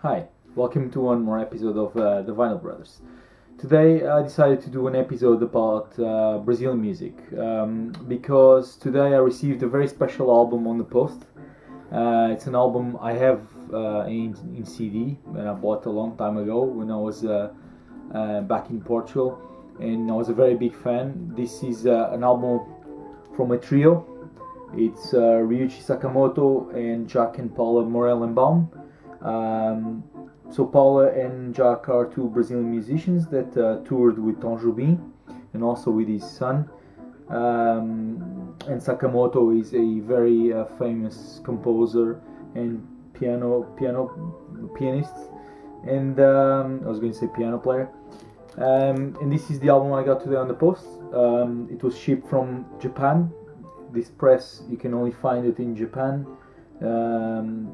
Hi, welcome to one more episode of the Vinyl Brothers. Today I decided to do an episode about Brazilian music because today I received a very special album on the post. It's an album I have in CD and I bought a long time ago when I was back in Portugal, and I was a very big fan. This is an album from a trio. It's Ryuichi Sakamoto and Jack and Paula Morellenbaum. So Paula and Jack are two Brazilian musicians that toured with Tom Jobim and also with his son. And Sakamoto is a very famous composer and pianist, and I was going to say piano player. And this is the album I got today on the post. It was shipped from Japan. This press, you can only find it in Japan.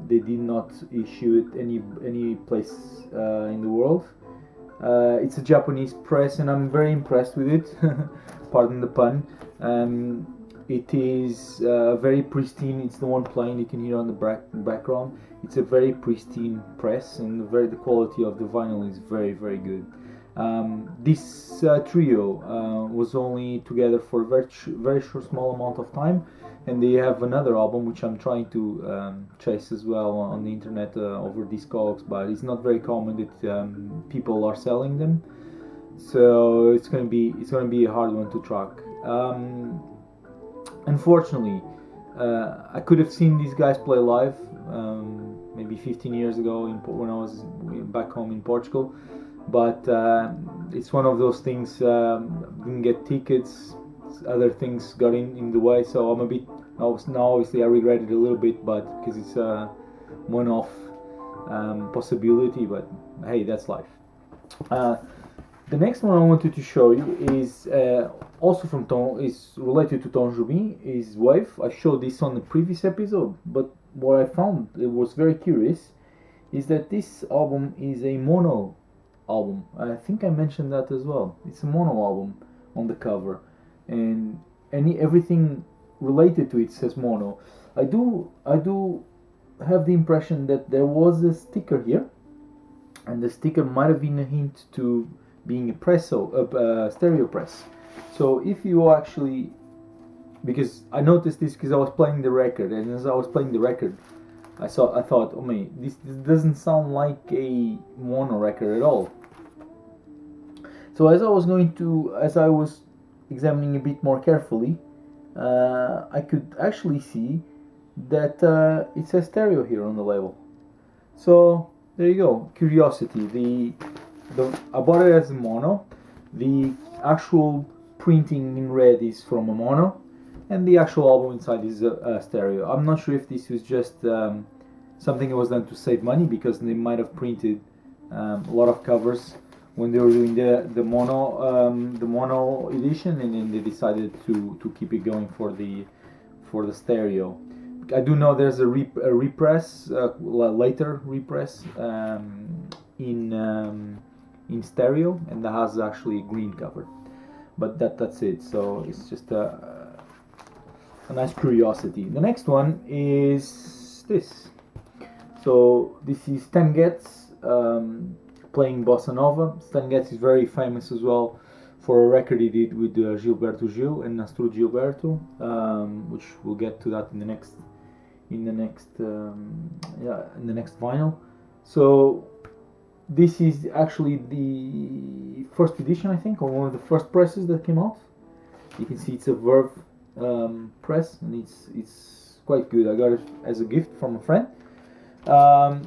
They did not issue it any place in the world. It's a Japanese press, and I'm very impressed with it. Pardon the pun. It is very pristine. It's the one playing. You can hear on the background. It's a very pristine press, and the quality of the vinyl is very, very good. This trio was only together for a very short, small amount of time, and they have another album which I'm trying to chase as well on the internet over Discogs, but it's not very common that people are selling them, so it's gonna be a hard one to track. Unfortunately, I could have seen these guys play live maybe 15 years ago when I was back home in Portugal. But it's one of those things, didn't get tickets, other things got in the way, so I'm a bit, now obviously I regret it a little bit, but because it's a one-off possibility, but hey, that's life. The next one I wanted to show you is also from is related to Tom Jobim, is Wave. I showed this on the previous episode, but what I found, it was very curious, is that this album is a mono album. I think I mentioned that as well. It's a mono album on the cover, and everything related to it says mono. I do have the impression that there was a sticker here, and the sticker might have been a hint to being a stereo press. So if you actually, because I noticed this because I was playing the record, and as I was playing the record, I thought, oh man, this doesn't sound like a mono record at all. So as I was examining a bit more carefully, I could actually see that it says stereo here on the label. So there you go, curiosity. I bought it as a mono. The actual printing in red is from a mono, and the actual album inside is a stereo. I'm not sure if this was just something that was done to save money, because they might have printed a lot of covers when they were doing the mono edition, and then they decided to keep it going for the stereo. I do know there's a repress, later repress in stereo, and that has actually a green cover, but that's it. So it's just a nice curiosity. The next one is this. So this is Stan Getz playing bossa nova. Stan Getz is very famous as well for a record he did with Gilberto Gil and Astrud Gilberto, which we'll get to that in the next vinyl. So this is actually the first edition, I think, or one of the first presses that came out. You can see it's a Verve press, and it's quite good. I got it as a gift from a friend. Now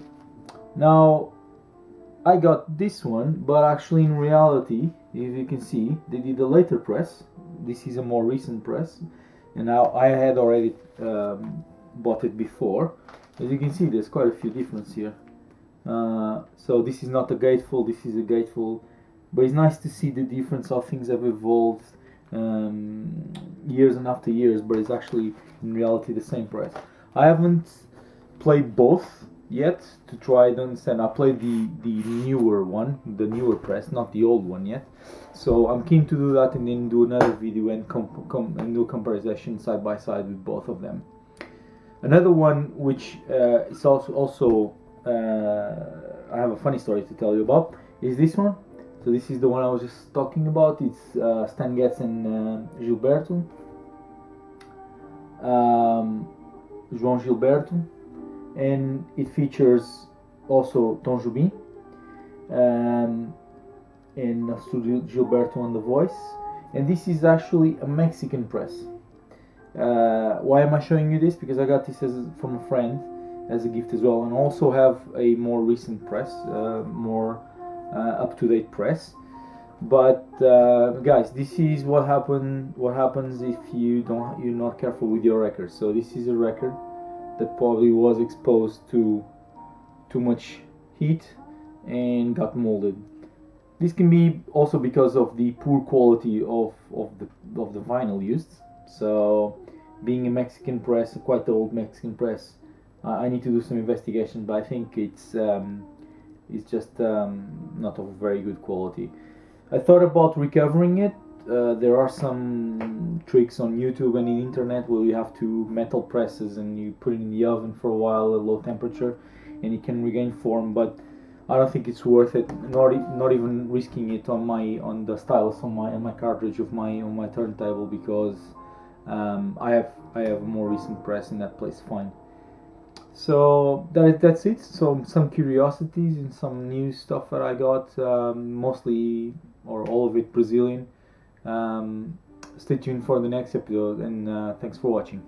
I got this one, but actually in reality, if you can see, they did a later press. This is a more recent press, and now I had already bought it before. As you can see, there's quite a few differences here. So this is not a gatefold, this is a gatefold, but it's nice to see the difference, how things have evolved years and after years, but it's actually in reality the same press. I haven't played both yet to try to understand. I played the newer one, the newer press, not the old one yet. So I'm keen to do that and then do another video and and do a comparison side by side with both of them. Another one which is also I have a funny story to tell you about. Is this one? So this is the one I was just talking about. It's Stan Getz and Gilberto, João Gilberto, and it features also Tom Jobim, and Studio Gilberto on the voice. And this is actually a Mexican press. Why am I showing you this? Because I got this from a friend as a gift as well, and also have a more recent press, more up-to-date press. But guys, this is what happens if you're not careful with your record. So this is a record that probably was exposed to too much heat and got molded. This can be also because of the poor quality of the vinyl used. So, being a Mexican press, a quite old Mexican press, I need to do some investigation, but I think it's just not of very good quality. I thought about recovering it. There are some tricks on YouTube and in internet where you have to metal presses and you put it in the oven for a while at low temperature, and it can regain form. But I don't think it's worth it. Not even risking it on the stylus on my cartridge of on my turntable, because I have a more recent press and that plays fine. So that's it. So some curiosities and some new stuff that I got, mostly or all of it Brazilian. Stay tuned for the next episode, and thanks for watching.